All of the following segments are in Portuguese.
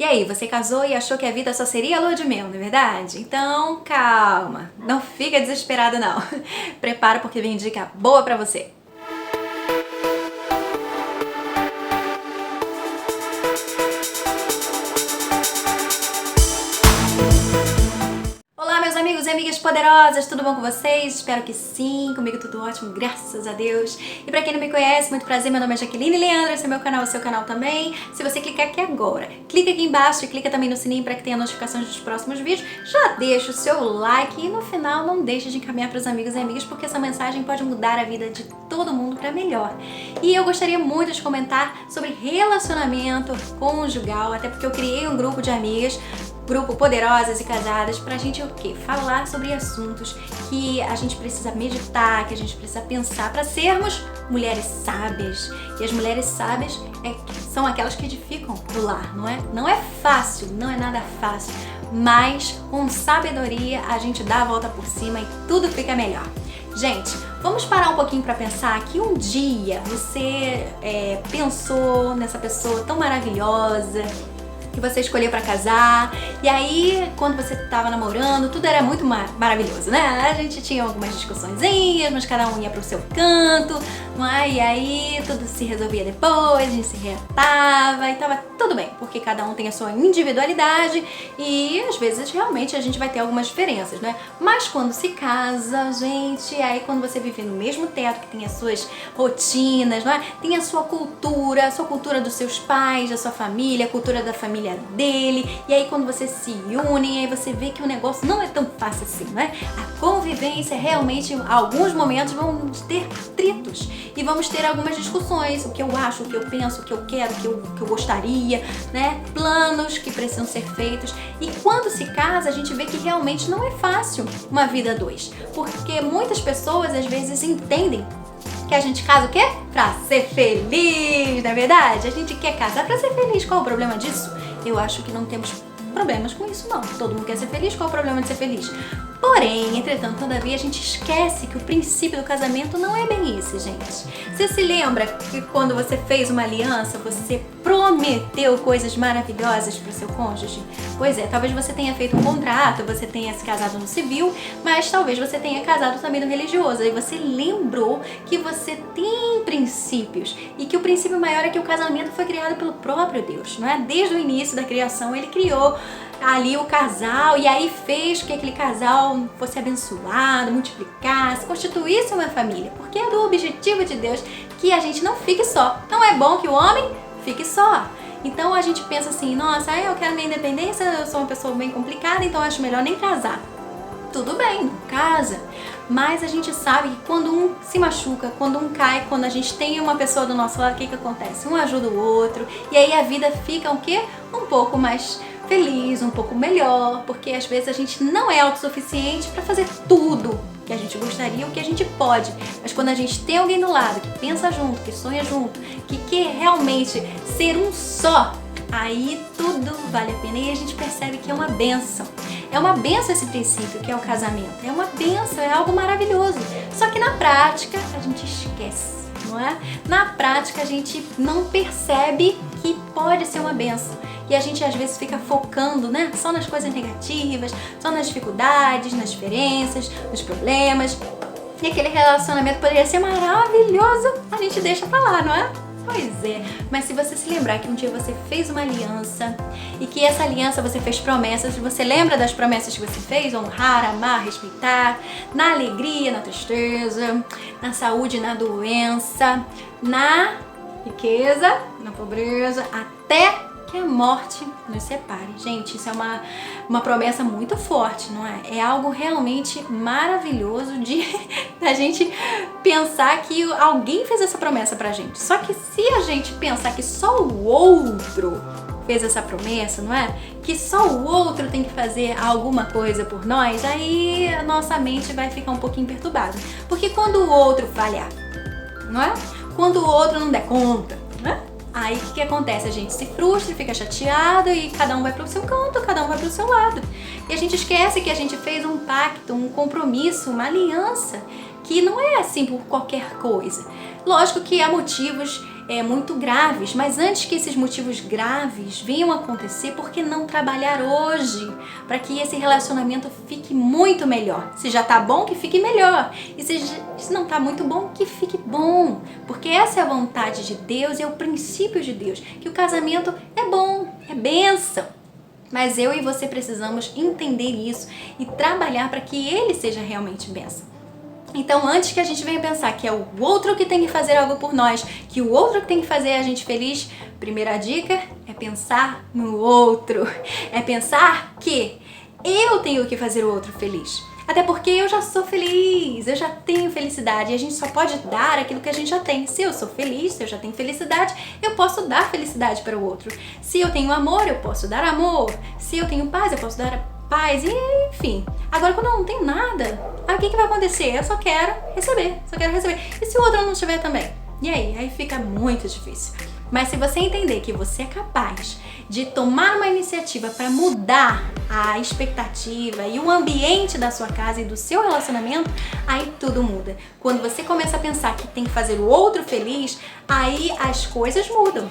E aí, você casou e achou que a vida só seria lua de mel, não é verdade? Então, calma, não fica desesperado não. Prepara porque vem dica boa pra você. Olá, meus amigos e amigas poderosas, tudo bom com vocês? Espero que sim, comigo tudo ótimo, graças a Deus. E pra quem não me conhece, muito prazer, meu nome é Jaqueline Leandro, esse é meu canal, o seu canal também. Se você clicar aqui agora, clica aqui embaixo e clica também no sininho para que tenha notificações dos próximos vídeos. Já deixa o seu like e no final não deixe de encaminhar para os amigos e amigas, porque essa mensagem pode mudar a vida de todo mundo para melhor. E eu gostaria muito de comentar sobre relacionamento conjugal, até porque eu criei um grupo de amigas, grupo Poderosas e Casadas, pra gente o quê? Falar sobre assuntos que a gente precisa meditar, que a gente precisa pensar para sermos mulheres sábias. E as mulheres sábias são aquelas que edificam o lar, não é? Não é fácil, não é nada fácil, mas com sabedoria a gente dá a volta por cima e tudo fica melhor. Gente, vamos parar um pouquinho para pensar que um dia você pensou nessa pessoa tão maravilhosa que você escolheu pra casar, e aí quando você tava namorando, tudo era muito maravilhoso, né? A gente tinha algumas discussõezinhas, mas cada um ia pro seu canto, não é? E aí tudo se resolvia depois, a gente se reatava e tava tudo bem, porque cada um tem a sua individualidade e às vezes realmente a gente vai ter algumas diferenças, né? Mas quando se casa, gente, aí quando você vive no mesmo teto, que tem as suas rotinas, não é? Tem a sua cultura dos seus pais, da sua família, a cultura da família dele, e aí quando você se une, aí você vê que o negócio não é tão fácil assim, né? A convivência realmente, em alguns momentos vamos ter atritos e vamos ter algumas discussões, o que eu acho, o que eu penso, o que eu quero, o que eu gostaria, né? Planos que precisam ser feitos, e quando se casa a gente vê que realmente não é fácil uma vida a dois, porque muitas pessoas às vezes entendem que a gente casa o quê? Pra ser feliz, não é verdade? A gente quer casar pra ser feliz. Qual o problema disso? Eu acho que não temos problemas com isso, não. Todo mundo quer ser feliz, qual o problema de ser feliz? Porém, entretanto, todavia, a gente esquece que o princípio do casamento não é bem esse, gente. Você se lembra que quando você fez uma aliança, você prometeu coisas maravilhosas para o seu cônjuge? Pois é, talvez você tenha feito um contrato, você tenha se casado no civil, mas talvez você tenha casado também no religioso. E você lembrou que você tem princípios e que o princípio maior é que o casamento foi criado pelo próprio Deus, não é? Desde o início da criação, ele criou ali o casal e aí fez que aquele casal fosse abençoado, multiplicasse, constituísse uma família, porque é do objetivo de Deus que a gente não fique só. Não é bom que o homem fique só. Então a gente pensa assim, nossa, eu quero minha independência, eu sou uma pessoa bem complicada, então acho melhor nem casar. Tudo bem, não casa, mas a gente sabe que quando um se machuca, quando um cai, quando a gente tem uma pessoa do nosso lado, o que acontece? Um ajuda o outro e aí a vida fica o quê? Um pouco mais feliz, um pouco melhor, porque às vezes a gente não é autossuficiente para fazer tudo que a gente gostaria ou que a gente pode, mas quando a gente tem alguém do lado que pensa junto, que sonha junto, que quer realmente ser um só, aí tudo vale a pena e a gente percebe que é uma bênção. É uma bênção esse princípio que é o casamento, é uma bênção, é algo maravilhoso. Só que na prática a gente esquece, não é? Na prática a gente não percebe que pode ser uma bênção. E a gente às vezes fica focando, né, só nas coisas negativas, só nas dificuldades, nas diferenças, nos problemas. E aquele relacionamento poderia ser maravilhoso, a gente deixa pra lá, não é? Pois é, mas se você se lembrar que um dia você fez uma aliança e que essa aliança você fez promessas, você lembra das promessas que você fez? Honrar, amar, respeitar, na alegria, na tristeza, na saúde, na doença, na riqueza, na pobreza, até que a morte nos separe. Gente, isso é uma promessa muito forte, não é? É algo realmente maravilhoso de a gente pensar que alguém fez essa promessa pra gente. Só que se a gente pensar que só o outro fez essa promessa, não é? Que só o outro tem que fazer alguma coisa por nós, aí a nossa mente vai ficar um pouquinho perturbada. Porque quando o outro falhar, não é? Quando o outro não der conta, não é? Aí o que acontece? A gente se frustra, fica chateado e cada um vai pro seu canto, cada um vai pro seu lado. E a gente esquece que a gente fez um pacto, um compromisso, uma aliança, que não é assim por qualquer coisa. Lógico que há motivos muito graves, mas antes que esses motivos graves venham a acontecer, por que não trabalhar hoje para que esse relacionamento fique muito melhor? Se já tá bom, que fique melhor. E se não tá muito bom, que fique bom. Porque essa é a vontade de Deus e é o princípio de Deus, que o casamento é bom, é bênção. Mas eu e você precisamos entender isso e trabalhar para que ele seja realmente bênção. Então, antes que a gente venha pensar que é o outro que tem que fazer algo por nós, que o outro que tem que fazer a gente feliz, primeira dica é pensar no outro. É pensar que eu tenho que fazer o outro feliz. Até porque eu já sou feliz, eu já tenho felicidade e a gente só pode dar aquilo que a gente já tem. Se eu sou feliz, se eu já tenho felicidade, eu posso dar felicidade para o outro. Se eu tenho amor, eu posso dar amor. Se eu tenho paz, eu posso dar paz, e enfim. Agora, quando eu não tenho nada, aí o que vai acontecer? Eu só quero receber. E se o outro não tiver também? E aí? Aí fica muito difícil. Mas se você entender que você é capaz de tomar uma iniciativa para mudar a expectativa e o ambiente da sua casa e do seu relacionamento, aí tudo muda. Quando você começa a pensar que tem que fazer o outro feliz, aí as coisas mudam.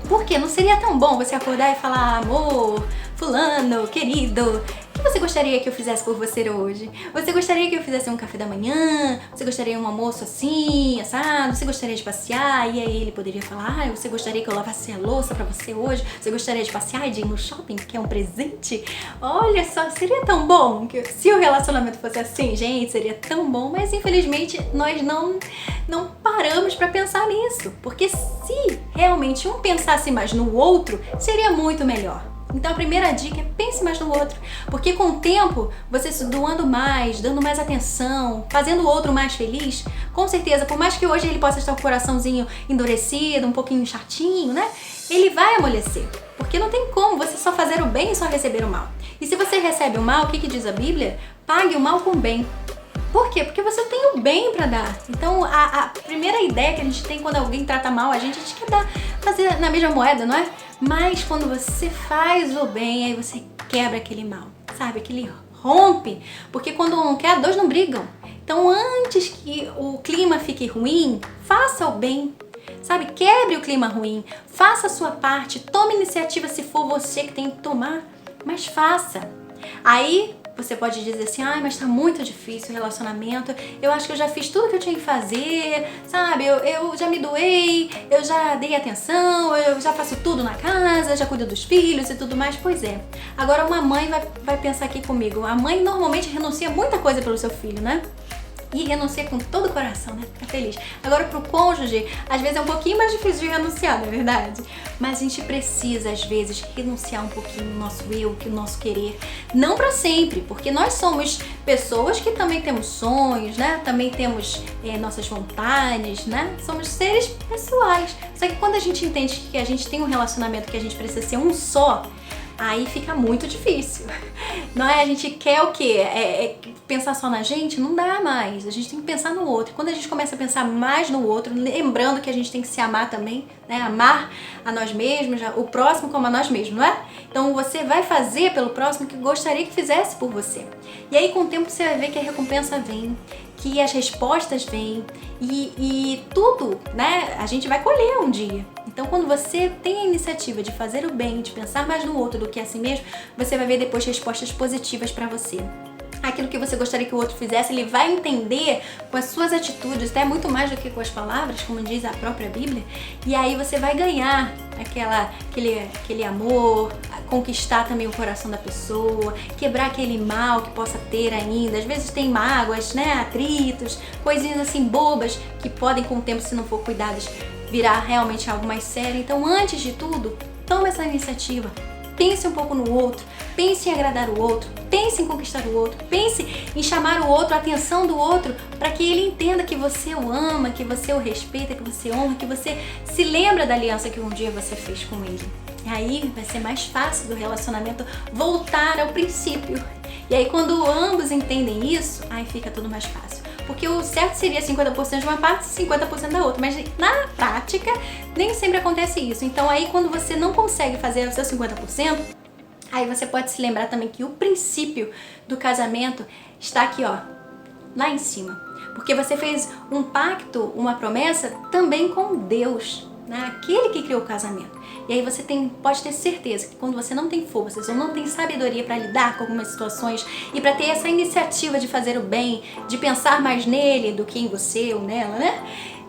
Porque não seria tão bom você acordar e falar: amor, fulano, querido, o que você gostaria que eu fizesse por você hoje? Você gostaria que eu fizesse um café da manhã? Você gostaria de um almoço assim, assado? Você gostaria de passear? E aí ele poderia falar: você gostaria que eu lavasse a louça pra você hoje? Você gostaria de passear e de ir no shopping, que é um presente? Olha só, seria tão bom que se o relacionamento fosse assim, gente, seria tão bom, mas infelizmente nós não paramos pra pensar nisso, porque se realmente um pensasse mais no outro, seria muito melhor. Então a primeira dica é pense mais no outro, porque com o tempo, você se doando mais, dando mais atenção, fazendo o outro mais feliz, com certeza, por mais que hoje ele possa estar com o coraçãozinho endurecido, um pouquinho chatinho, né? Ele vai amolecer, porque não tem como você só fazer o bem e só receber o mal. E se você recebe o mal, o que diz a Bíblia? Pague o mal com o bem. Por quê? Porque você tem o bem pra dar. Então, a primeira ideia que a gente tem quando alguém trata mal a gente quer fazer na mesma moeda, não é? Mas quando você faz o bem, aí você quebra aquele mal, sabe? Aquele rompe. Porque quando um não quer, dois não brigam. Então, antes que o clima fique ruim, faça o bem. Sabe? Quebre o clima ruim. Faça a sua parte. Tome iniciativa se for você que tem que tomar. Mas faça. Aí você pode dizer assim: ai, mas tá muito difícil o relacionamento, eu acho que eu já fiz tudo que eu tinha que fazer, sabe, eu já me doei, eu já dei atenção, eu já faço tudo na casa, já cuido dos filhos e tudo mais. Pois é, agora uma mãe vai pensar aqui comigo, a mãe normalmente renuncia muita coisa pelo seu filho, né? E renuncia com todo o coração, né? Fica feliz. Agora pro cônjuge, às vezes é um pouquinho mais difícil de renunciar, não é verdade? Mas a gente precisa, às vezes, renunciar um pouquinho no nosso eu, que o nosso querer. Não pra sempre, porque nós somos pessoas que também temos sonhos, né? Também temos nossas vontades, né? Somos seres pessoais. Só que quando a gente entende que a gente tem um relacionamento que a gente precisa ser um só, aí fica muito difícil, não é? A gente quer o quê? Pensar só na gente? Não dá mais, a gente tem que pensar no outro. Quando a gente começa a pensar mais no outro, lembrando que a gente tem que se amar também, né? Amar a nós mesmos, o próximo como a nós mesmos, não é? Então você vai fazer pelo próximo o que gostaria que fizesse por você. E aí com o tempo você vai ver que a recompensa vem, que as respostas vêm e tudo, né? A gente vai colher um dia. Então, quando você tem a iniciativa de fazer o bem, de pensar mais no outro do que a si mesmo, você vai ver depois respostas positivas para você. Aquilo que você gostaria que o outro fizesse, ele vai entender com as suas atitudes, até muito mais do que com as palavras, como diz a própria Bíblia, e aí você vai ganhar aquele amor, conquistar também o coração da pessoa, quebrar aquele mal que possa ter ainda. Às vezes tem mágoas, né, atritos, coisinhas assim bobas que podem com o tempo, se não for cuidadas, virar realmente algo mais sério. Então, antes de tudo, tome essa iniciativa. Pense um pouco no outro, pense em agradar o outro, pense em conquistar o outro, pense em chamar o outro, a atenção do outro, para que ele entenda que você o ama, que você o respeita, que você honra, que você se lembra da aliança que um dia você fez com ele. E aí vai ser mais fácil do relacionamento voltar ao princípio. E aí quando ambos entendem isso, aí fica tudo mais fácil. Porque o certo seria 50% de uma parte e 50% da outra, mas na prática nem sempre acontece isso. Então aí quando você não consegue fazer o seu 50%, aí você pode se lembrar também que o princípio do casamento está aqui, ó, lá em cima. Porque você fez um pacto, uma promessa também com Deus. né? Aquele que criou o casamento. E aí você pode ter certeza que quando você não tem forças ou não tem sabedoria para lidar com algumas situações e para ter essa iniciativa de fazer o bem, de pensar mais nele do que em você ou nela, né?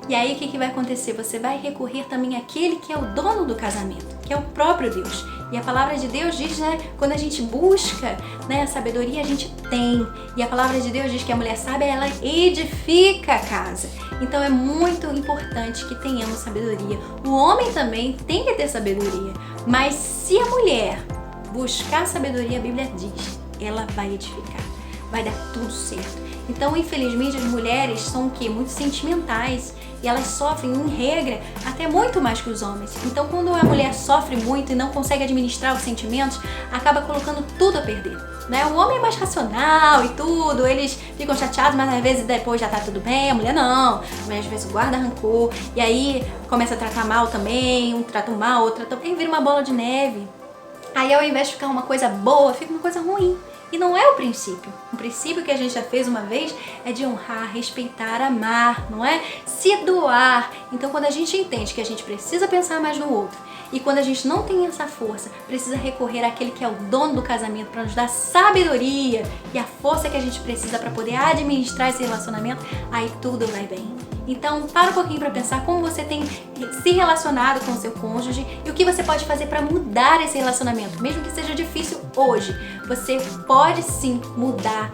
E aí o que vai acontecer? Você vai recorrer também àquele que é o dono do casamento, que é o próprio Deus. E a palavra de Deus diz, né, quando a gente busca, né, a sabedoria, a gente tem. E a palavra de Deus diz que a mulher sábia, ela edifica a casa. Então é muito importante que tenhamos sabedoria. O homem também tem que ter sabedoria. Mas se a mulher buscar sabedoria, a Bíblia diz, ela vai edificar. Vai dar tudo certo. Então, infelizmente, as mulheres são o quê? Muito sentimentais. E elas sofrem, em regra, até muito mais que os homens. Então, quando a mulher sofre muito e não consegue administrar os sentimentos, acaba colocando tudo a perder, né? O homem é mais racional e tudo, eles ficam chateados, mas às vezes depois já tá tudo bem. A mulher não, a mulher às vezes guarda rancor e aí começa a tratar mal também, um trata mal, outro trata... Aí vira uma bola de neve. Aí ao invés de ficar uma coisa boa, fica uma coisa ruim. E não é o princípio. O princípio que a gente já fez uma vez é de honrar, respeitar, amar, não é? Se doar. Então, quando a gente entende que a gente precisa pensar mais no outro e quando a gente não tem essa força, precisa recorrer àquele que é o dono do casamento para nos dar sabedoria e a força que a gente precisa para poder administrar esse relacionamento, aí tudo vai bem. Então, para um pouquinho para pensar como você tem se relacionado com o seu cônjuge e o que você pode fazer para mudar esse relacionamento, mesmo que seja difícil hoje. Você pode sim mudar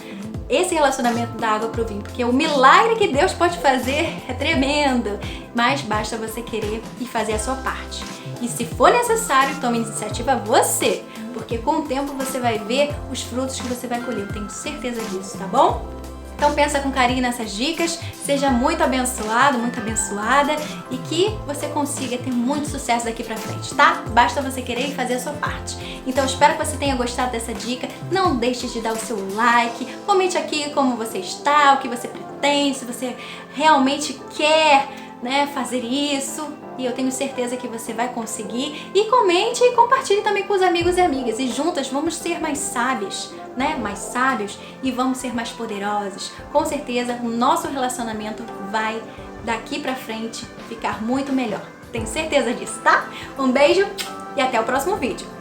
esse relacionamento da água pro vinho, porque o milagre que Deus pode fazer é tremendo, mas basta você querer e fazer a sua parte. E se for necessário, tome iniciativa você, porque com o tempo você vai ver os frutos que você vai colher, tenho certeza disso, tá bom? Então pensa com carinho nessas dicas, seja muito abençoado, muito abençoada e que você consiga ter muito sucesso daqui pra frente, tá? Basta você querer e fazer a sua parte. Então espero que você tenha gostado dessa dica, não deixe de dar o seu like, comente aqui como você está, o que você pretende, se você realmente quer, né, fazer isso. E eu tenho certeza que você vai conseguir. E comente e compartilhe também com os amigos e amigas. E juntas vamos ser mais sábias, né? Mais sábios e vamos ser mais poderosos. Com certeza o nosso relacionamento vai daqui pra frente ficar muito melhor. Tenho certeza disso, tá? Um beijo e até o próximo vídeo.